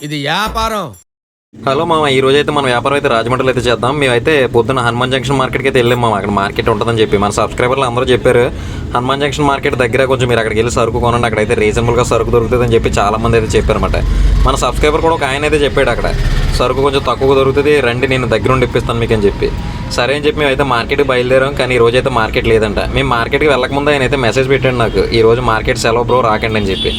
ఇది వ్యాపారం. హలో మామ, ఈ రోజు అయితే మన వ్యాపారం అయితే రాజమండ్రిలో అయితే చేద్దాం. మేమైతే పొద్దున్న హనుమాన్ జంక్షన్ మార్కెట్కి అయితే వెళ్ళాం మామ. అక్కడ మార్కెట్ ఉంటుందని చెప్పి మన సబ్స్క్రైబర్లు అందరూ చెప్పారు. హనుమాన్ జంక్షన్ మార్కెట్ దగ్గర కొంచెం మీరు అక్కడికి వెళ్ళి సరుకు కొనండి, అక్కడైతే రీజనబుల్గా సరుకు దొరుకుతుందని చెప్పి చాలామంది అయితే చెప్పారన్నమాట. మన సబ్స్క్రైబర్ కూడా ఒక ఆయన అయితే చెప్పాడు అక్కడ సరుకు కొంచెం తక్కువ దొరుకుతుంది, రండి నేను దగ్గరుండి ఇప్పిస్తాను మీకు అని చెప్పి. సరే అని చెప్పి మేమైతే మార్కెట్కి బయలుదేరాం. కానీ ఈ రోజు అయితే మార్కెట్ లేదంట. మేము మార్కెట్కి వెళ్ళకముందు ఆయన అయితే మెసేజ్ పెట్టాడు నాకు, ఈ రోజు మార్కెట్ సెలవు బ్రో రాకండి అని చెప్పి.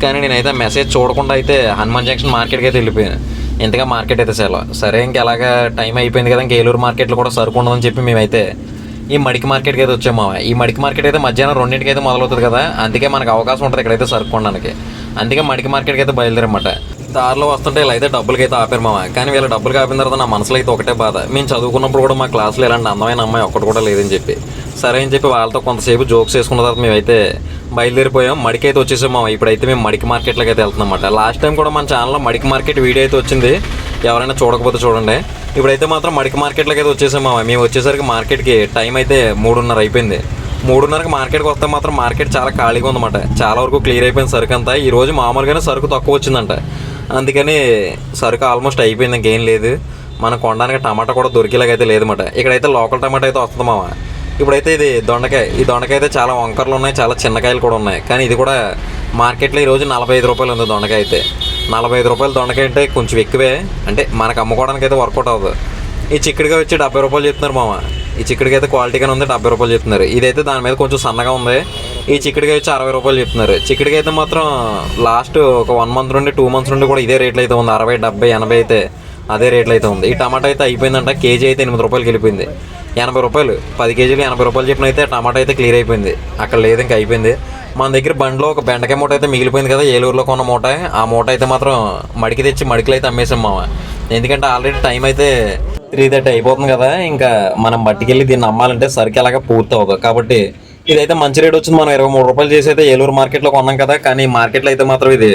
కానీ నేనైతే మెసేజ్ చూడకుండా అయితే హనుమాన్ జంక్షన్ మార్కెట్కి అయితే వెళ్ళిపోయాను. ఇంతగా మార్కెట్ అయితే సెలవు. సరే ఇంకెలాగా టైం అయిపోయింది కదా, ఇంక ఏలూరు మార్కెట్లో కూడా సరుకు ఉండదని చెప్పి మేమైతే ఈ మడికి మార్కెట్కి అయితే వచ్చాము. ఈ మడికి మార్కెట్ అయితే మధ్యాహ్నం 2ంటికి అయితే మొదలవుతుంది కదా, అందుకే మనకు అవకాశం ఉంటుంది ఇక్కడైతే సరుకు కొనడానికి. అందుకే మడికి మార్కెట్కి అయితే బయలుదేరమాట. దారిలో వస్తుంటే ఇలా అయితే డబ్బులకి అయితే ఆపారు మామ. కానీ వీళ్ళ డబ్బులు ఆపిన తర్వాత నా మనసులో అయితే ఒకటే బాధ, మేము చదువుకున్నప్పుడు కూడా మా క్లాస్లో ఇలాంటి అందమైన అమ్మాయి ఒక్కటి కూడా లేదని చెప్పి. సరే అని చెప్పి వాళ్ళతో కొంతసేపు జోక్స్ వేసుకున్న తర్వాత మేమైతే బయలుదేరిపోయాం. మడికి అయితే వచ్చేసాం మామ. ఇప్పుడైతే మేము మడికి మార్కెట్లోకి అయితే వెళ్తున్నాం అన్నమాట. లాస్ట్ టైం కూడా మన ఛానల్లో మడికి మార్కెట్ వీడియో అయితే వచ్చింది, ఎవరైనా చూడకపోతే చూడండి. ఇప్పుడైతే మాత్రం మడికి మార్కెట్లోకి అయితే వచ్చేసాం మామ. మేము వచ్చేసరికి మార్కెట్కి టైం అయితే 3:30 అయిపోయింది. 3:30కి మార్కెట్కి వస్తే మాత్రం మార్కెట్ చాలా ఖాళీగా ఉందన్నమాట. చాలా వరకు క్లియర్ అయిపోయింది సరుకు అంతా. ఈరోజు మామూలుగానే సరుకు తక్కువ వచ్చిందంట, అందుకని సరుకు ఆల్మోస్ట్ అయిపోయింది, ఇంకేం లేదు. మనం కొనడానికి టమాటా కూడా దొరికేలాగైతే లేదన్నమాట. ఇక్కడైతే లోకల్ టమాటా అయితే వస్తుంది మామ. ఇప్పుడైతే ఇది దొండకాయ. ఈ దొండకాయ అయితే చాలా వంకర్లు ఉన్నాయి, చాలా చిన్నకాయలు కూడా ఉన్నాయి. కానీ ఇది కూడా మార్కెట్లో ఈరోజు 45 రూపాయలు ఉంది దొండకాయ అయితే. 45 రూపాయలు దొండకాయ అంటే కొంచెం ఎక్కువే, అంటే మనకు అమ్ముకోవడానికి అయితే వర్కౌట్ అవ్వదు. ఈ చిక్కుడుగా వచ్చి 70 రూపాయలు చెప్తున్నారు మామ. ఈ చిక్కుడుగా అయితే క్వాలిటీగానే ఉంది, 70 రూపాయలు చెప్తున్నారు. ఇదైతే దాని మీద కొంచెం సన్నగా ఉంది. ఈ చిక్కుడుగా వచ్చి 60 రూపాయలు చెప్తున్నారు. చిక్కుడుగా అయితే మాత్రం లాస్ట్ ఒక 1 మంత్ నుండి 2 మంత్స్ నుండి కూడా ఇదే రేట్లు అయితే ఉంది. 60, 70, 80 అయితే అదే రేట్లు అయితే ఉంది. ఈ టమాటా అయితే అయిపోయిందంట. కేజీ అయితే 8 రూపాయలకి వెళ్ళిపోయింది. 80 రూపాయలు 10 కేజీలు 80 రూపాయలు చెప్పిన అయితే టమాటా అయితే క్లియర్ అయిపోయింది. అక్కడ లేదు, ఇంకా అయిపోయింది. మన దగ్గర బండిలో ఒక బెండకాయ మూట అయితే మిగిలిపోయింది కదా, ఏలూరులో కొన్న మూట. ఆ మూట అయితే మాత్రం మడికి తెచ్చి మడికిలో అయితే అమ్మేసాం మామ. ఎందుకంటే ఆల్రెడీ టైం అయితే 3:30 అయిపోతుంది కదా, ఇంకా మనం బట్టికెళ్ళి దీన్ని అమ్మాలంటే సరికి అలాగా పూర్తి అవ్వదు. కాబట్టి ఇదైతే మంచి రేట్ వచ్చింది. మనం 23 రూపాయలు చేసి అయితే ఏలూరు మార్కెట్లో కొన్నాం కదా, కానీ మార్కెట్లో అయితే మాత్రం ఇది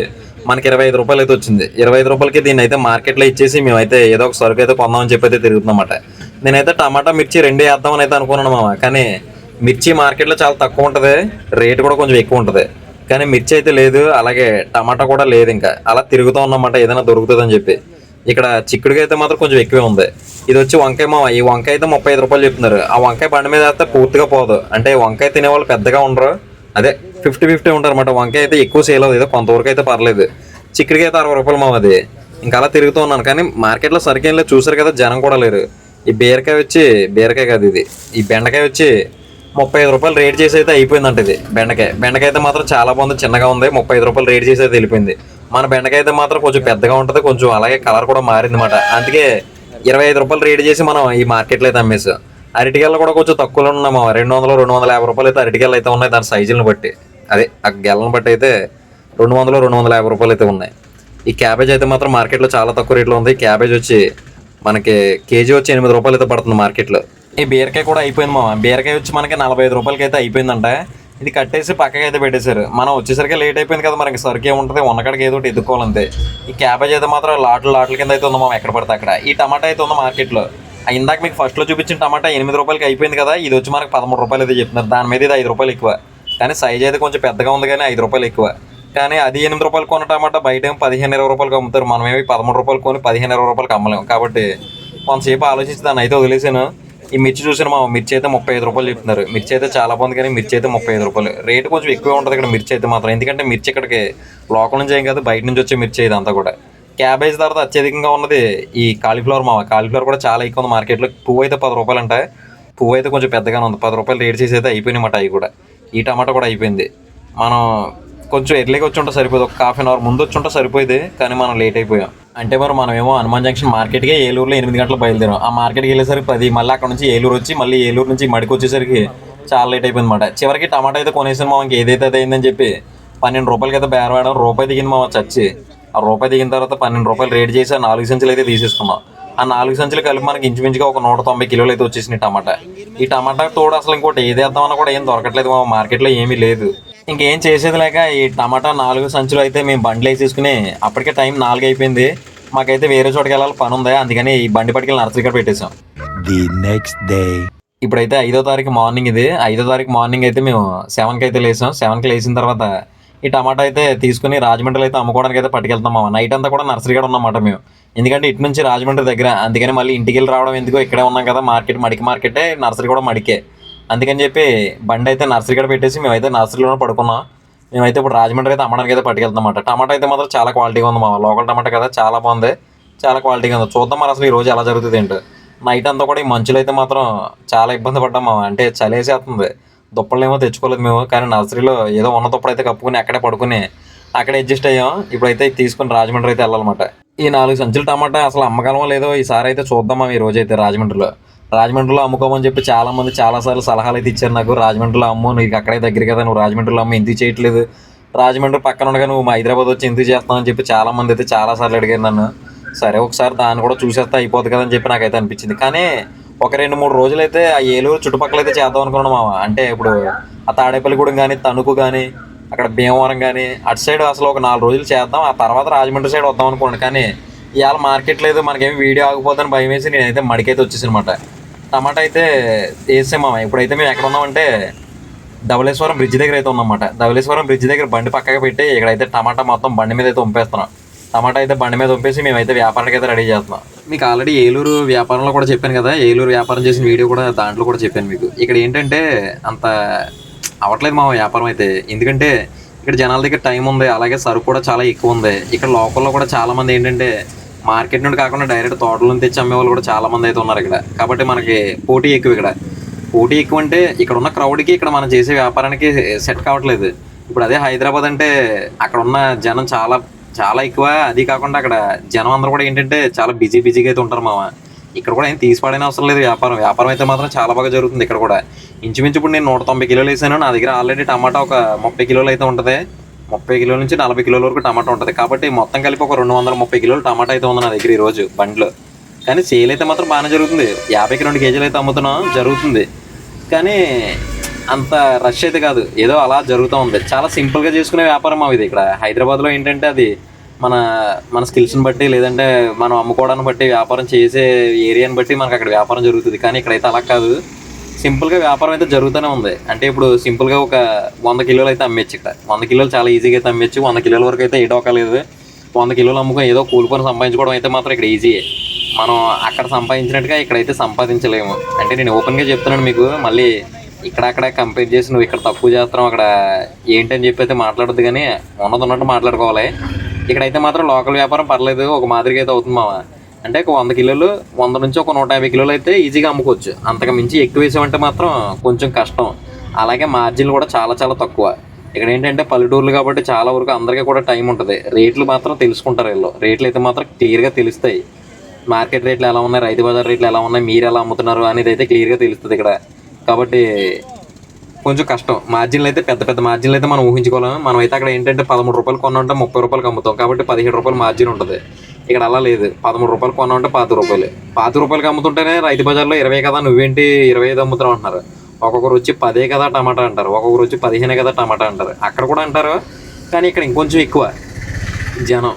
మనకి 25 రూపాయలు అయితే వచ్చింది. 25 రూపాయలకి దీన్ని అయితే మార్కెట్లో ఇచ్చేసి మేమైతే ఏదో ఒక సరుకు అయితే కొందామని చెప్పి అయితే తిరుగుతున్నమాట. నేనైతే టమాటా మిర్చి 2 వేద్దామని అయితే అనుకున్నాను మామ. కానీ మిర్చి మార్కెట్లో చాలా తక్కువ ఉంటుంది, రేటు కూడా కొంచెం ఎక్కువ ఉంటుంది. కానీ మిర్చి అయితే లేదు, అలాగే టమాటా కూడా లేదు. ఇంకా అలా తిరుగుతూ ఉన్నమాట, ఏదైనా దొరుకుతుందని చెప్పి. ఇక్కడ చిక్కుడుగా అయితే మాత్రం కొంచెం ఎక్కువే ఉంది. ఇది వచ్చి వంకాయ మామ. ఈ వంకాయ అయితే 35 రూపాయలు చెప్తున్నారు. ఆ వంకాయ బండి మీద వేస్తే పూర్తిగా పోదు, అంటే వంకాయ తినేవాళ్ళు పెద్దగా ఉండరు, అదే 50-50 ఉంటారు అనమాట. వంకాయ అయితే ఎక్కువ సేల్ అవుతుంది, ఏదో కొంతవరకు అయితే పర్లేదు. చిక్కుడుగా అయితే 60 రూపాయలు మామ. అది ఇంకా అలా తిరుగుతూ ఉన్నాను. కానీ మార్కెట్లో సరికేం లేదు, చూసారు కదా, జనం కూడా లేరు. ఈ బీరకాయ కాదు ఇది, ఈ బెండకాయ వచ్చి 35 రూపాయలు రేట్ చేసి అయితే అయిపోయిందంట. ఇది బెండకాయ అయితే మాత్రం చాలా బాగుంది, చిన్నగా ఉంది. 35 రూపాయలు రేట్ చేసి అయితే వెళ్ళిపోయింది. మన బెండకాయ అయితే మాత్రం కొంచెం పెద్దగా ఉంటుంది, కొంచెం అలాగే కలర్ కూడా మారింది అనమాట. అందుకే 25 రూపాయలు రేట్ చేసి మనం ఈ మార్కెట్లో అయితే అమ్మేసాం. అరటిగెల్ల కూడా కొంచెం తక్కువలో ఉన్నాము, 200-250 రూపాయలు అయితే అరటిగెల్ల అయితే ఉన్నాయి. దాని సైజులను బట్టి, అదే ఆ గెల్లను బట్టి అయితే 200-250 రూపాయలు అయితే ఉన్నాయి. ఈ క్యాబేజ్ అయితే మాత్రం మార్కెట్లో చాలా తక్కువ రేట్లో ఉంది. క్యాబేజ్ వచ్చి మనకి కేజీ వచ్చి 8 రూపాయలు అయితే పడుతుంది మార్కెట్లో. ఈ బీరకాయ కూడా అయిపోయింది మామ. బీరకాయ వచ్చి మనకి 45 రూపాయలకి అయితే అయిపోయిందంట. ఇది కట్టేసి పక్కకి అయితే పెట్టేశారు. మనం వచ్చేసరికి లేట్ అయిపోయింది కదా, మనకి సరుకు ఏముంటుంది, ఉన్నకాడికి ఏదో ఒకటి ఎదుర్కోవాలంతే. ఈ క్యాబేజ్ అయితే మాత్రం లాట్ల కింద అయితే ఉంది మామ, ఎక్కడ పడితే అక్కడ. ఈ టమాటా అయితే ఉంది మార్కెట్లో. ఇందాక మీకు ఫస్ట్లో చూపించిన టమాటా 8 రూపాయలకి అయిపోయింది కదా, ఇది వచ్చి మనకి 13 రూపాయలు అయితే చెప్తున్నారు. దాని మీద ఇది 5 రూపాయలు ఎక్కువ. కానీ సైజ్ అయితే కొంచెం పెద్దగా ఉంది, కానీ 5 రూపాయలు ఎక్కువ. కానీ అది 8 రూపాయలు కొన్న టమాటా బయట 15-20 రూపాయలకి అమ్ముతారు. మనమేమి 13 రూపాయలు కొని 15-20 రూపాయలకి అమ్మలేము. కాబట్టి కొంతసేపు ఆలోచించి దాన్ని అయితే వదిలేసాను. ఈ మిర్చి చూసాను మా, మిర్చి అయితే 35 రూపాయలు చెప్తున్నారు. మిర్చి అయితే చాలా బాగుంది, కానీ మిర్చి అయితే 35 రూపాయలు. రేటు కొంచెం ఎక్కువే ఉంటుంది ఇక్కడ మిర్చి అయితే మాత్రం. ఎందుకంటే మిర్చి ఇక్కడికి లోకల్ నుంచి ఏం కాదు, బయట నుంచి వచ్చే మిర్చి ఇదంతా కూడా. క్యాబేజ్ తర్వాత అత్యధికంగా ఉన్నది ఈ కాలీఫ్లవర్ మామ. కాలీఫ్లవర్ కూడా చాలా ఎక్కువ ఉంది మార్కెట్లో. పువ్వు అయితే 10 రూపాయలు అంట. పువ్వు అయితే కొంచెం పెద్దగానే ఉంది, 10 రూపాయలు రేట్ చేసి అయితే అయిపోయినమాట. అవి కూడా ఈ టమాటా కూడా అయిపోయింది. మనం కొంచెం ఎర్లీగా వచ్చి ఉంటే సరిపోదు, ఒక ½ అన్ అవర్ ముందు వచ్చి ఉంటే సరిపోయింది. కానీ మనం లేట్ అయిపోయాం. అంటే మరి మనమేమో హనుమాన్ జంక్షన్ మార్కెట్కి ఏలూరులో 8 గంటలకు బయలుదేరాం. ఆ మార్కెట్కి వెళ్ళేసరికి 10, మళ్ళీ అక్కడ నుంచి ఏలూరు వచ్చి మళ్ళీ ఏలూరు నుంచి మడికి వచ్చేసరికి చాలా లేట్ అయిపోయింది అనమాట. చివరికి టమాటా అయితే కొనేసాను మా, ఏదైతే అది అయిందని చెప్పి 12 రూపాయలకి అయితే బేరం వేయడం. రూపాయి దిగింది మా చచ్చి. ఆ రూపాయి దిగిన తర్వాత 12 రూపాయలు రేట్ చేసి ఆ 4 సంచులు అయితే తీసేసుకున్నాం. ఆ 4 సంచులు కలిపి మనకి ఇంచుమించుగా ఒక 190 కిలోలు అయితే వచ్చేసినాయి టమాటా. ఈ టమాటా తోడు అసలు ఇంకోటి ఏది వేద్దామన్నా కూడా ఏం దొరకట్లేదు మా మార్కెట్లో, ఏమీ లేదు. ఇంకేం చేసేది లేక ఈ టమాటా 4 సంచులు అయితే మేము బండ్లు వేసేసుకుని, అప్పటికే టైం 4 అయిపోయింది. మాకైతే వేరే చోటుకి వెళ్ళాలి, పని ఉంది. అందుకని ఈ బండి పట్టుకెళ్ళి నర్సరీ కాడ పెట్టేసాం. ఇప్పుడైతే 5వ తారీఖు మార్నింగ్. ఇది 5వ తారీఖు మార్నింగ్ అయితే మేము 7కి అయితే లేసాం. 7కి లేచిన తర్వాత ఈ టమాటా అయితే తీసుకుని రాజమండ్రిలో అయితే అమ్ముకోవడానికి అయితే పట్టుకెళ్తాం మామ. నైట్ అంతా కూడా నర్సరీ కాడ ఉన్నమాట మేము, ఎందుకంటే ఇటు నుంచి రాజమండ్రి దగ్గర, అందుకని మళ్ళీ ఇంటికి వెళ్ళి రావడం ఎందుకు, ఇక్కడే ఉన్నాం కదా, మార్కెట్ మడికి మార్కెటే, నర్సరీ కూడా మడికే, అందుకని చెప్పి బండి అయితే నర్సరీ కాడ పెట్టేసి మేమైతే నర్సరీలోనే పడుకున్నాం. మేమైతే ఇప్పుడు రాజమండ్రి అయితే అమ్మడానికి అయితే పట్టుకెళ్తాం అన్నమాట. టమాటా అయితే మాత్రం చాలా క్వాలిటీగా ఉంది మామ, లోకల్ టమాటా కదా, చాలా బాగుంది, చాలా క్వాలిటీగా ఉంది. చూద్దాం మరి అసలు ఈ రోజు ఎలా జరుగుతుంది ఏంటో. నైట్ అంతా కూడా ఈ మంచులో అయితే మాత్రం చాలా ఇబ్బంది పడ్డాం మామ, అంటే చలేసేస్తుంది. దుప్పలు ఏమో తెచ్చుకోలేదు మేము, కానీ నర్సరీలో ఏదో ఉన్న దుప్పలు అయితే కప్పుకుని అక్కడే పడుకుని అక్కడే అడ్జస్ట్ అయ్యాం. ఇప్పుడైతే తీసుకుని రాజమండ్రి అయితే వెళ్ళాలన్నమాట. ఈ 4 సంచుల టమాటా అసలు అమ్మగలమో లేదో ఈసారి అయితే చూద్దాం ఈ రోజు అయితే రాజమండ్రిలో అమ్ముకోమని చెప్పి చాలా మంది చాలాసార్లు సలహాలు అయితే ఇచ్చారు నాకు. రాజమండ్రిలో అమ్ము, నీకు అక్కడే దగ్గర కదా, నువ్వు రాజమండ్రిలో అమ్ము, ఎందుకు చేయట్లేదు, రాజమండ్రి పక్కన ఉండగా నువ్వు హైదరాబాద్ వచ్చి ఎందుకు చేస్తావు అని చెప్పి చాలా మంది అయితే చాలాసార్లు అడిగారు నన్ను. సరే ఒకసారి దాన్ని కూడా చూసేస్తే అయిపోతుంది కదా అని చెప్పి నాకైతే అనిపించింది. కానీ ఒక 2-3 రోజులైతే ఆ ఏలూరు చుట్టుపక్కల అయితే చేద్దాం అనుకున్నాను మామ. అంటే ఇప్పుడు ఆ తాడేపల్లిగూడెం కానీ, తణుకు కానీ, అక్కడ భీమవరం కానీ అటు సైడ్ అసలు ఒక 4 రోజులు చేద్దాం, ఆ తర్వాత రాజమండ్రి సైడ్ వద్దాం అనుకోండి. కానీ ఇవాళ మార్కెట్ లేదు, మనకేమి వీడియో ఆగిపోతుందని భయం వేసి నేనైతే మడికైతే వచ్చేసి అనమాట. టమాటా అయితే వేసాం మామ. ఇప్పుడైతే మేము ఎక్కడ ఉన్నామంటే ధవళేశ్వరం బ్రిడ్జ్ దగ్గర అయితే ఉన్నామన్నమాట. ధవళేశ్వరం బ్రిడ్జ్ దగ్గర బండి పక్కగా పెట్టి ఇక్కడైతే టమాటా మొత్తం బండి మీద అయితే వంపేస్తున్నాం. టమాటా అయితే బండి మీద వంపేసి మేమైతే వ్యాపారానికి అయితే రెడీ చేస్తున్నాం. మీకు ఆల్రెడీ ఏలూరు వ్యాపారంలో కూడా చెప్పాను కదా, ఏలూరు వ్యాపారం చేసిన వీడియో కూడా దాంట్లో కూడా చెప్పాను మీకు. ఇక్కడ ఏంటంటే అంత అవ్వట్లేదు మా వ్యాపారం అయితే, ఎందుకంటే ఇక్కడ జనాల దగ్గర టైం ఉంది, అలాగే సరుకు కూడా చాలా ఎక్కువ ఉంది. ఇక్కడ లోకల్లో కూడా చాలా మంది ఏంటంటే మార్కెట్ నుండి కాకుండా డైరెక్ట్ తోటల నుంచి తెచ్చి అమ్మే వాళ్ళు కూడా చాలా మంది అయితే ఉన్నారు ఇక్కడ. కాబట్టి మనకి పోటీ ఎక్కువ. ఇక్కడ పోటీ ఎక్కువ అంటే ఇక్కడ ఉన్న క్రౌడ్కి ఇక్కడ మనం చేసే వ్యాపారానికి సెట్ కావట్లేదు. ఇప్పుడు అదే హైదరాబాద్ అంటే అక్కడ ఉన్న జనం చాలా చాలా ఎక్కువ. అది కాకుండా అక్కడ జనం అందరూ కూడా ఏంటంటే చాలా బిజీగా అయితే ఉంటారు మామ. ఇక్కడ కూడా ఏం తీసిపడని అవసరం లేదు. వ్యాపారం అయితే మాత్రం చాలా బాగా జరుగుతుంది ఇక్కడ కూడా. ఇంచుమించు ఇప్పుడు నేను 190 కిలోలు వేసాను. నా దగ్గర ఆల్రెడీ టమాటా ఒక 30 కిలోలు అయితే ఉంటుంది. 30 కిలోల నుంచి 40 కిలోల వరకు టమాటా ఉంటుంది. కాబట్టి మొత్తం కలిపి ఒక 230 కిలోలు టమాటా అయితే ఉంది నా దగ్గర ఈరోజు బండిలో. కానీ సేల్ అయితే మాత్రం బాగానే జరుగుతుంది. 50కి 2 కేజీలు అయితే అమ్ముతున్నాం, జరుగుతుంది. కానీ అంత రష్ అయితే కాదు, ఏదో అలా జరుగుతూ ఉంది. చాలా సింపుల్గా చేసుకునే వ్యాపారం ఇది. ఇక్కడ హైదరాబాద్లో ఏంటంటే అది మన స్కిల్స్ని బట్టి, లేదంటే మనం అమ్ముకోవడాన్ని బట్టి, వ్యాపారం చేసే ఏరియాని బట్టి మనకు అక్కడ వ్యాపారం జరుగుతుంది. కానీ ఇక్కడైతే అలా కాదు, సింపుల్గా వ్యాపారం అయితే జరుగుతూనే ఉంది. అంటే ఇప్పుడు సింపుల్గా ఒక 100 కిలోలు అయితే అమ్మేచ్చు. ఇక్కడ 100 కిలోలు చాలా ఈజీగా అయితే అమ్మేచ్చు. 100 కిలోల వరకు అయితే ఏ డోకా లేదు. 100 కిలోలు అమ్ముకొని ఏదో కూలికొని సంపాదించుకోవడం అయితే మాత్రం ఇక్కడ ఈజీయే. మనం అక్కడ సంపాదించినట్టుగా ఇక్కడైతే సంపాదించలేము. అంటే నేను ఓపెన్గా చెప్తున్నాను మీకు. మళ్ళీ ఇక్కడ కంపేర్ చేసి నువ్వు ఇక్కడ తక్కువ చేస్తున్నావు అక్కడ ఏంటని చెప్పి అయితే మాట్లాడద్దు, కానీ ఉన్నట్టు మాట్లాడుకోవాలి. ఇక్కడైతే మాత్రం లోకల్ వ్యాపారం పర్లేదు, ఒక మాదిరిగా అయితే అవుతుంది మామ. అంటే ఒక 100 కిలోలు 100 నుంచి ఒక 150 కిలోలు అయితే ఈజీగా అమ్ముకోవచ్చు. అంతకు మించి ఎక్కువ వేసామంటే మాత్రం కొంచెం కష్టం. అలాగే మార్జిన్లు కూడా చాలా చాలా తక్కువ. ఇక్కడ ఏంటంటే పల్లెటూర్లు కాబట్టి చాలా వరకు అందరికీ కూడా టైం ఉంటుంది. రేట్లు మాత్రం తెలుసుకుంటారు వీళ్ళు. రేట్లు అయితే మాత్రం క్లియర్గా తెలుస్తాయి. మార్కెట్ రేట్లు ఎలా ఉన్నాయి, రైతు బజార్ రేట్లు ఎలా ఉన్నాయి, మీరు ఎలా అమ్ముతున్నారు అనేది అయితే క్లియర్గా తెలుస్తుంది ఇక్కడ. కాబట్టి కొంచెం కష్టం. మార్జిన్లు అయితే పెద్ద మార్జిన్లు అయితే మనం ఊహించుకోలేము. మనం అయితే అక్కడ ఏంటంటే 13 రూపాయలు కొన్నా ఉంటే 30 రూపాయలకి అమ్ముతాం. కాబట్టి 17 రూపాయలు మార్జిన్ ఉంటుంది. ఇక్కడ అలా లేదు. 13 రూపాయలు కొన్నా ఉంటే 50 రూపాయలు. 50 రూపాయలకి అమ్ముతుంటేనే రైతు బజార్లో 20 కదా, నువ్వేంటి 25 అమ్ముతావు అంటున్నారు. ఒక్కొక్కరు వచ్చి 10 కదా టమాటా అంటారు, ఒక్కొక్కరు వచ్చి 15 కదా టమాటా అంటారు. అక్కడ కూడా అంటారు, కానీ ఇక్కడ ఇంకొంచెం ఎక్కువ జనం.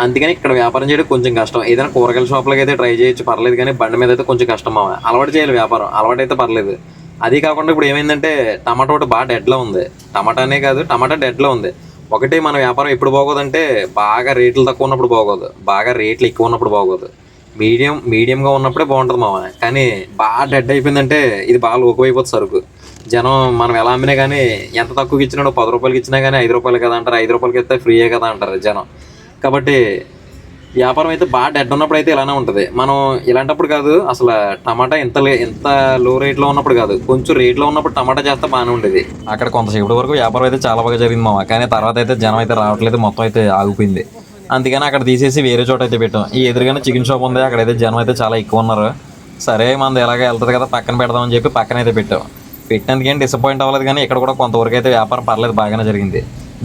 అందుకని ఇక్కడ వ్యాపారం చేయడం కొంచెం కష్టం. ఏదైనా కూరగాయల షాప్లోకి అయితే ట్రై చేయొచ్చు, పర్లేదు. కానీ బండి మీద అయితే కొంచెం కష్టం మామ. అలవాటు చేయాలి వ్యాపారం, అలవాటు అయితే పర్లేదు. అది కాకుండా ఇప్పుడు ఏమైందంటే టమాటా ఒకటి బాగా డెడ్లో ఉంది. టమాటానే కాదు, టమాటా డెడ్లో ఉంది. ఒకటి మన వ్యాపారం ఎప్పుడు బాగోదంటే బాగా రేట్లు తక్కువ ఉన్నప్పుడు బాగోదు, బాగా రేట్లు ఎక్కువ ఉన్నప్పుడు బాగోదు. మీడియంగా ఉన్నప్పుడే బాగుంటుంది మామ. కానీ బాగా డెడ్ అయిపోయిందంటే ఇది బాగా లోకు అయిపోతుంది సరుకు. జనం మనం ఎలా అమ్మినా కానీ ఎంత తక్కువకి ఇచ్చినాడో 10 రూపాయలకి ఇచ్చినా కానీ 5 రూపాయలు కదా అంటారు, 5 రూపాయలకి ఇస్తే ఫ్రీయే కదా అంటారు జనం. కాబట్టి వ్యాపారం అయితే బాగా డెడ్ ఉన్నప్పుడు అయితే ఇలానే ఉంటుంది. మనం ఇలాంటప్పుడు కాదు అసలు టమాటా ఎంత లో రేట్లో ఉన్నప్పుడు కాదు, కొంచెం రేట్లో ఉన్నప్పుడు టమాటా చేస్తే బాగానే ఉండేది. అక్కడ కొంతసేపటి వరకు వ్యాపారం అయితే చాలా బాగా జరిగింది మామ. కానీ తర్వాత అయితే జనం అయితే రావట్లేదు, మొత్తం అయితే ఆగిపోయింది. అందుకని అక్కడ తీసేసి వేరే చోట అయితే పెట్టాం. ఈ ఎదురుగానే చికెన్ షాప్ ఉంది, అక్కడైతే జనం అయితే చాలా ఎక్కువ ఉన్నారు. సరే మనది ఎలాగ వెళ్తుంది కదా, పక్కన పెడదామని చెప్పి పక్కన అయితే పెట్టాం. పెట్టినందుకు ఏం డిసప్పాయింట్ అవ్వలేదు. కానీ ఇక్కడ కూడా కొంతవరకు అయితే వ్యాపారం పర్లేదు, బాగానే జరిగింది.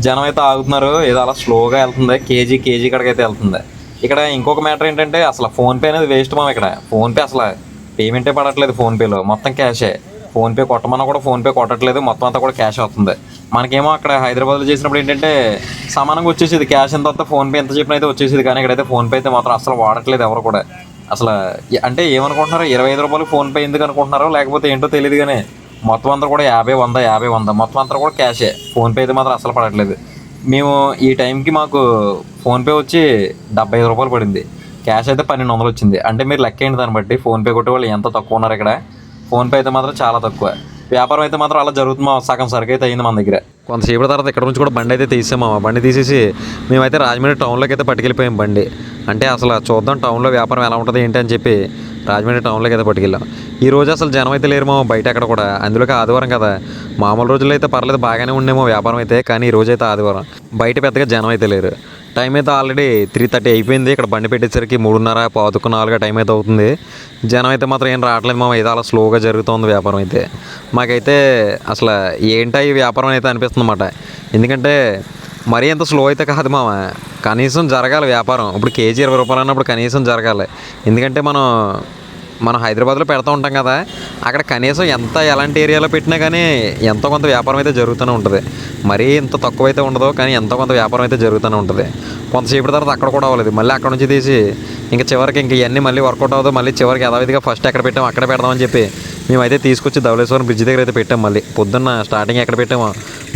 జనం అయితే ఆగుతున్నారు, ఏదో అలా స్లోగా వెళ్తుంది, కేజీ కాడికైతే వెళ్తుంది. ఇక్కడ ఇంకొక మ్యాటర్ ఏంటంటే అసలు ఫోన్పే అనేది వేస్ట్ మామ. ఇక్కడ ఫోన్పే అసలు పేమెంటే పడట్లేదు. ఫోన్పేలో మొత్తం క్యాషే. ఫోన్పే కొట్టమన్నా కూడా ఫోన్పే కొట్టట్లేదు, మొత్తం అంతా కూడా క్యాష్ అవుతుంది. మనకేమో అక్కడ హైదరాబాద్లో చేసినప్పుడు ఏంటంటే సమానంగా వచ్చేసేది, క్యాష్ ఎంత వస్తే ఫోన్పే ఎంత చెప్పిన అయితే వచ్చేసేది. కానీ ఇక్కడైతే ఫోన్పే అయితే మాత్రం అసలు వాడట్లేదు ఎవరు కూడా. అసలు అంటే ఏమనుకుంటున్నారు, 25 రూపాయలు ఫోన్పే ఎందుకు అనుకుంటున్నారో లేకపోతే ఏంటో తెలియదు. కానీ మొత్తం అంతా కూడా 50, 100 మొత్తం అంతా కూడా క్యాషే. ఫోన్పే అయితే మాత్రం అసలు పడట్లేదు. మేము ఈ టైంకి మాకు ఫోన్పే వచ్చి 75 రూపాయలు పడింది. క్యాష్ అయితే 1200 వచ్చింది. అంటే మీరు లెక్క ఏంటి దాన్ని బట్టి ఫోన్పే కొట్టే వాళ్ళు ఎంత తక్కువ ఉన్నారు ఇక్కడ. ఫోన్పే అయితే మాత్రం చాలా తక్కువ. వ్యాపారం అయితే మాత్రం అలా జరుగుతుంది. సగం సరుకు అయితే అయింది మన దగ్గర. కొంతసేపటి తర్వాత ఇక్కడ నుంచి కూడా బండి అయితే తీసాము. బండి తీసేసి మేమైతే రాజమండ్రి టౌన్లోకి అయితే పట్టుకెళ్ళిపోయాం బండి. అంటే అసలు చూద్దాం టౌన్లో వ్యాపారం ఎలా ఉంటుంది ఏంటి అని చెప్పి రాజమండ్రి టౌన్లోకి అయితే పట్టుకెళ్ళాం. ఈ రోజు అసలు జనం అయితే లేరు బయట ఎక్కడ కూడా. అందులోకి ఆదివారం కదా, మామూలు రోజుల్లో అయితే పర్లేదు బాగానే ఉండేమో వ్యాపారం అయితే. కానీ ఈ రోజు అయితే ఆదివారం, బయట పెద్దగా జనం అయితే లేరు. టైం అయితే ఆల్రెడీ 3:30 అయిపోయింది. ఇక్కడ బండి పెట్టేసరికి 3:30 పావుతక్కువ 4 టైం అయితే అవుతుంది. జనం అయితే మాత్రం ఏం రావట్లేదు అయితే అలా స్లోగా జరుగుతుంది వ్యాపారం అయితే. మాకైతే అసలు ఏంటో ఈ వ్యాపారం అయితే అనిపిస్తుంది అన్నమాట. ఎందుకంటే మరీ ఎంత స్లో అయితే కాదు కనీసం జరగాలి వ్యాపారం. ఇప్పుడు కేజీ 20 రూపాయలు అన్నప్పుడు కనీసం జరగాలి. ఎందుకంటే మనం హైదరాబాద్లో పెడతా ఉంటాం కదా, అక్కడ కనీసం ఎలాంటి ఏరియాలో పెట్టినా కానీ ఎంతో కొంత వ్యాపారం అయితే జరుగుతూనే ఉంటుంది. మరీ ఇంత తక్కువ అయితే ఉండదు, కానీ ఎంతో కొంత వ్యాపారం అయితే జరుగుతూనే ఉంటుంది. కొంతసేపటి తర్వాత అక్కడ కూడా అవ్వలేదు. మళ్ళీ అక్కడ నుంచి తీసి ఇంకా చివరికి ఇవన్నీ మళ్ళీ వర్కౌట్ అవ్వదు. మళ్ళీ చివరికి యథావిధిగా ఫస్ట్ ఎక్కడ పెట్టాము అక్కడ పెడదామని చెప్పి మేమైతే తీసుకొచ్చి ధవళేశ్వరం బ్రిడ్జ్ దగ్గర అయితే పెట్టాం. మళ్ళీ పొద్దున్న స్టార్టింగ్ ఎక్కడ పెట్టామో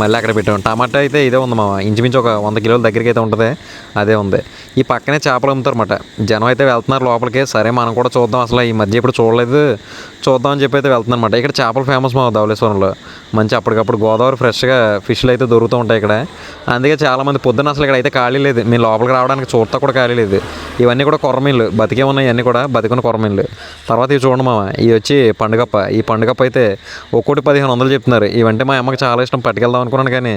మళ్ళీ అక్కడ పెట్టాము. టమాటా అయితే ఇదే ఉంది ఇంచుమించు ఒక 100 కిలోల దగ్గరికి అయితే ఉంటుంది. అదే ఉంది. ఈ పక్కనే చేపలు అమ్ముతారు అన్నమాట. జనం అయితే వెళ్తున్నారు లోపలికి. సరే మనం కూడా చూద్దాం, అసలు ఈ మధ్య ఇప్పుడు చూడలేదు, చూద్దామని చెప్పి అయితే వెళ్తున్నాను అనమాట. ఇక్కడ చేపలు ఫేమస్ ధవళేశ్వరంలో. మంచి అప్పటికప్పుడు గోదావరి ఫ్రెష్గా ఫిష్లు అయితే దొరుకుతూ ఉంటాయి ఇక్కడ. అందుకే చాలామంది పొద్దున్న అసలు ఇక్కడ అయితే ఖాళీ లేదు. మేము లోపలికి రావడానికి చూడతా కూడా ఖాళీ లేదు. ఇవన్నీ కూడా కొరమీన్లు, బతికే ఉన్నాయి ఇవన్నీ కూడా బతికున్న కొరమీన్లు. తర్వాత ఇవి చూడండి ఇవి వచ్చి పండుగప్ప. ఈ పండుగప్ప అయితే ఒక్కోటి 1500 చెప్తున్నారు. ఇవంటే మా అమ్మకి చాలా ఇష్టం, పట్టుకెళ్దాం అనుకున్నాను. కానీ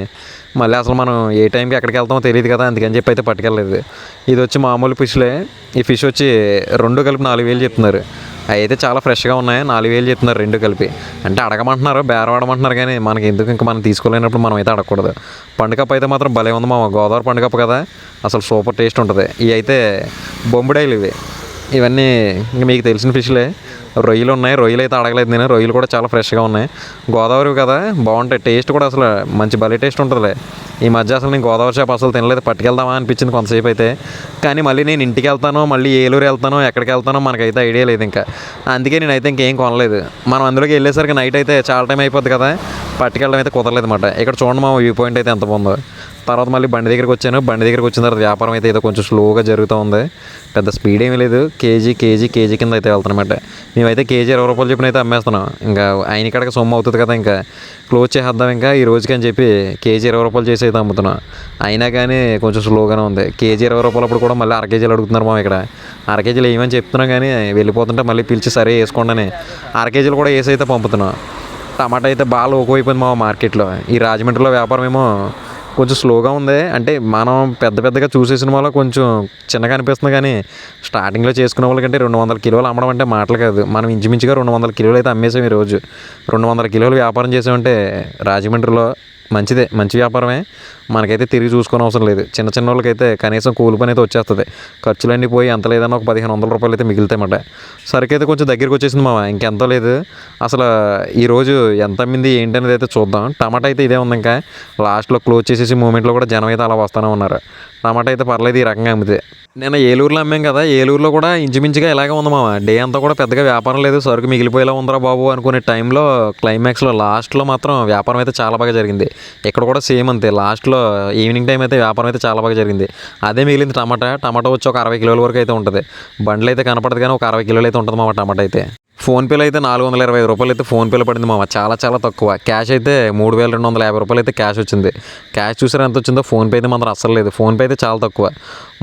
మళ్ళీ అసలు మనం ఏ టైంకి ఎక్కడికి వెళ్తామో తెలియదు కదా, అందుకని చెప్పి అయితే పట్టుకెళ్ళలేదు. ఇది వచ్చి మామూలు ఫిష్లే. ఈ ఫిష్ వచ్చి 2 కలిపి 4000 చెప్తున్నారు. అవి అయితే చాలా ఫ్రెష్గా ఉన్నాయి. 4000 చెప్తున్నారు 2 కలిపి. అంటే అడగమంటున్నారు, బేరవాడమంటున్నారు. కానీ మనకి ఎందుకు, ఇంకా మనం తీసుకోలేనప్పుడు మనం అయితే అడగకూడదు. పండుగప్ప అయితే మాత్రం భలే ఉంది గోదావరి పండుగప్ప కదా, అసలు సూపర్ టేస్ట్ ఉంటుంది. ఇవి అయితే బొంబుడాయిలు ఇవన్నీ ఇంకా మీకు తెలిసిన ఫిష్లే. రొయ్యలు ఉన్నాయి. రొయ్యలు అయితే అడగలేదు నేను. రొయ్యలు కూడా చాలా ఫ్రెష్గా ఉన్నాయి. గోదావరి కదా, బాగుంటాయి. టేస్ట్ కూడా అసలు మంచి భలే టేస్ట్ ఉంటుందిలే. ఈ మధ్య అసలు నేను గోదావరి చేప అసలు తినలేదు. పట్టుకెళ్దామా అనిపించింది కొంతసేపు అయితే. కానీ మళ్ళీ నేను ఇంటికి వెళ్తానో మళ్ళీ ఏలూరు వెళ్తానో ఎక్కడికి వెళ్తానో మనకైతే ఐడియా లేదు ఇంకా. అందుకే నేనైతే ఇంకేం కొనలేదు. మనం అందులోకి వెళ్ళేసరికి నైట్ అయితే చాలా టైం అయిపోద్ది కదా, పట్టుకెళ్ళడం అయితే కుదరలేదు అనమాట. ఇక్కడ చూడండి వ్యూ పాయింట్ అయితే ఎంత బాగుందో. తర్వాత మళ్ళీ బండి దగ్గరికి వచ్చాను. బండి దగ్గరికి వచ్చిన తర్వాత వ్యాపారం అయితే ఏదో కొంచెం స్లోగా జరుగుతూ ఉంది. పెద్ద స్పీడ్ ఏమీ లేదు. కేజీ కింద అయితే వెళ్తానమాట. మేమైతే కేజీ 20 రూపాయలు చెప్పిన అయితే అమ్మేస్తున్నాం. ఇంకా ఆయన ఇక్కడికి సొమ్ము అవుతుంది కదా, ఇంకా క్లోజ్ చేసేద్దాం ఇంకా ఈ రోజుకి అని చెప్పి కేజీ 20 రూపాయలు చేసి అయితే అమ్ముతున్నాం. అయినా కానీ కొంచెం స్లోగానే ఉంది. కేజీ 20 రూపాయలు అప్పుడు కూడా మళ్ళీ 1/2 కేజీలు అడుగుతున్నారు ఇక్కడ. 1/2 కేజీలు ఏమని చెప్తున్నాం కానీ వెళ్ళిపోతుంటే మళ్ళీ పిలిచి సరే వేసుకోండి అని 1/2 కేజీలు కూడా వేసి అయితే పంపుతున్నాం. టమాటా అయితే బాగా లోకమైపోయింది మార్కెట్లో. ఈ రాజమండ్రిలో వ్యాపారం ఏమో కొంచెం స్లోగా ఉంది. అంటే మనం పెద్దగా చూసేసిన వల్ల కొంచెం చిన్నగా అనిపిస్తుంది. కానీ స్టార్టింగ్లో చేసుకునే వాళ్ళకంటే 200 కిలోలు అమ్మడం అంటే మాటలు కాదు. మనం ఇంచుమించుగా 200 కిలోలు అయితే అమ్మేసాం ఈరోజు. 200 కిలోలు వ్యాపారం చేసామంటే రాజమండ్రిలో మంచిదే, మంచి వ్యాపారమే. మనకైతే తిరిగి చూసుకునే అవసరం లేదు. చిన్న వాళ్ళకైతే కనీసం కూలి పని అయితే వచ్చేస్తుంది. ఖర్చులన్నీ పోయి ఎంత లేదన్నా ఒక 1500 రూపాయలు అయితే మిగులుతాయన్నమాట. సరుకు అయితే కొంచెం దగ్గరికి వచ్చేసింది ఇంకెంతో లేదు. అసలు ఈరోజు ఎంత అమ్మింది ఏంటనేది అయితే చూద్దాం. టమాటా అయితే ఇదే ఉంది. ఇంకా లాస్ట్లో క్లోజ్ చేసేసి మూమెంట్లో కూడా జనం అయితే అలా వస్తూనే ఉన్నారు. టమాటా అయితే పర్లేదు ఈ రకంగా అమ్మితే. నేను ఏలూరులో అమ్మాం కదా, ఏలూరులో కూడా ఇంచుమించుగా ఇలాగే ఉంది డే అంతా కూడా పెద్దగా వ్యాపారం లేదు. సరుకు మిగిలిపోయేలా ఉందిరా బాబు అనుకునే టైంలో క్లైమాక్స్లో లాస్ట్లో మాత్రం వ్యాపారం అయితే చాలా బాగా జరిగింది. ఇక్కడ కూడా సేమ్ అంతే. లాస్ట్లో ఈవినింగ్ టైం అయితే వ్యాపారం అయితే చాలా బాగా జరిగింది. అదే మిగిలింది టమాటా వచ్చి ఒక 60 కిలోల వరకు అయితే ఉంటుంది. బండ్లు అయితే కనపడదు కానీ ఒక 60 కిలోలు అయితే ఉంటుంది టమాటా అయితే. ఫోన్పేలో అయితే 425 రూపాయలు అయితే ఫోన్పేలో పడింది చాలా తక్కువ. క్యాష్ అయితే 3250 రూపాయలు అయితే క్యాష్ వచ్చింది. క్యాష్ చూసారు ఎంత వచ్చిందో. ఫోన్పే అయితే మాత్రం అస్సలు లేదు. ఫోన్పే అయితే చాలా తక్కువ.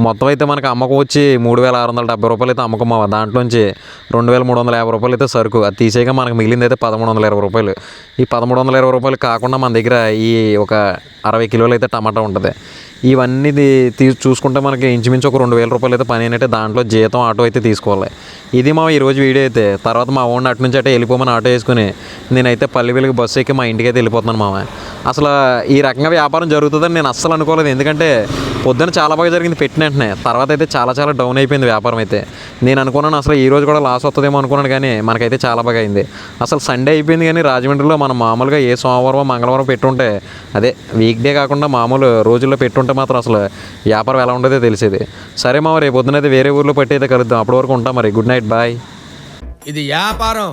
మొత్తం అయితే మనకు అమ్మకం వచ్చి 3670 రూపాయలు అయితే అమ్మకం దాంట్లోంచి 2350 రూపాయలు అయితే సరుకు. అది తీసేయగా మనకు మిగిలింది అయితే 1320 రూపాయలు. ఈ 1320 రూపాయలు కాకుండా మన దగ్గర ఈ ఒక 60 కిలోలు అయితే టమాటా ఉంటుంది. ఇవన్నీ చూసుకుంటే మనకి ఇంచుమించు ఒక 2000 రూపాయలు అయితే పని అయినట్టే. దాంట్లో జీతం ఆటో అయితే తీసుకోవాలి. ఇది ఈరోజు వీడియో అయితే. తర్వాత మా ఓన్ అటు నుంచి అంటే వెళ్ళిపోమని ఆటో వేసుకుని నేనైతే పల్లెవేలుగు బస్సు ఎక్కి మా ఇంటికి అయితే వెళ్ళిపోతున్నాను అసలు ఈ రకంగా వ్యాపారం జరుగుతుందని నేను అస్సలు అనుకోలేదు. ఎందుకంటే పొద్దున చాలా బాగా జరిగింది పెట్టిన వెంటనే. తర్వాత అయితే చాలా డౌన్ అయిపోయింది వ్యాపారం అయితే. నేను అనుకున్నాను అసలు ఈ రోజు కూడా లాస్ వస్తుందేమో అనుకున్నాను. కానీ మనకైతే చాలా బాగా అయింది. అసలు సండే అయిపోయింది కానీ రాజమండ్రిలో మనం మామూలుగా ఏ సోమవారం మంగళవారం పెట్టుంటే, అదే వీక్ డే కాకుండా మామూలు రోజుల్లో పెట్టుంటే మాత్రం అసలు వ్యాపారం ఎలా ఉండదో తెలిసేది. సరే రేపు పొద్దునైతే వేరే ఊర్లో పెట్టి అయితే కలుద్దాం. అప్పటి వరకు ఉంటాం మరి. Good night, bye. ఇది వ్యాపారం.